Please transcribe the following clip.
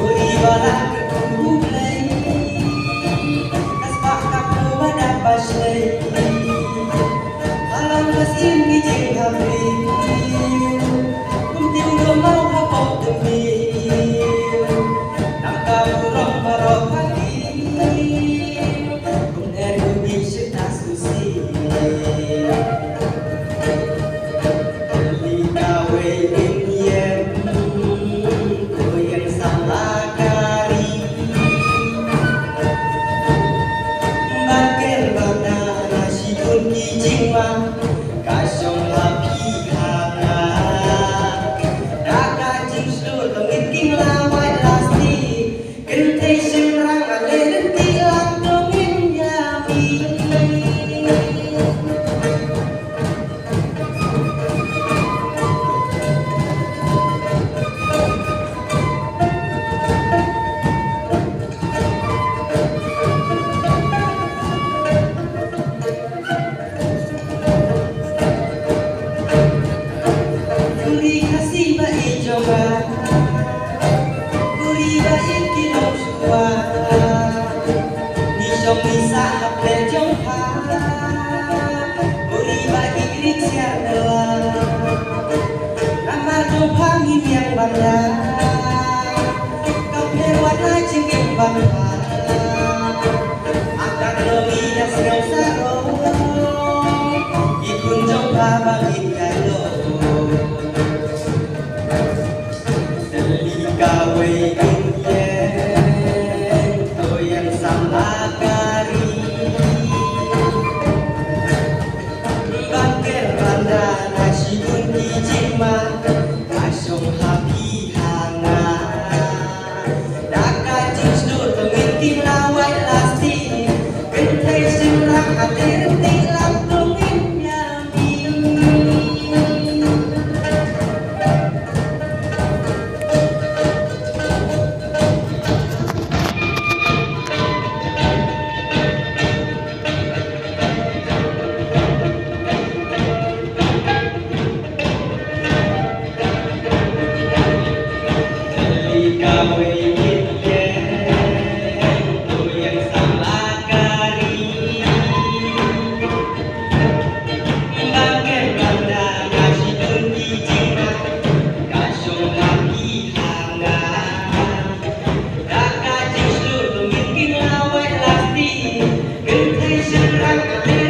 Uri bala kekulay As bakapu madapas lay Alam mas ini jeng habri Kumti ulo mau kapok demi Nangka burong marok hati Kum ergugi syutas susi Likawe ingiem Koyang salah kari Baker bana nasi kunci jingma Kasong lapi hanga Daka jing sdur tengit king lawai lasti Gentei semrang ale renti lang dongin yami Kuri kasih baik coba Kuri baik kilong suwa Nisong bisa haple jongha Kuri baik rik siar dela Nama jongha ngin yang bangga Kau lewat lajeng yang bangga Akan lomi das ngau saro Ikun jongha bangin kalo Likawe ingyen Toyang salah kari Bangker randa nasi kunci jima Kasong hapi hanga Daka jing sdur tengit lawai lasti Gentei semrang hati renti lang dongin yami Likawe ingyen Toyang salah kari Bangker banda nasi kunci jima Kasong hapi hanga Daka jing sdur tengit king lawai lasti Gentei semrang ale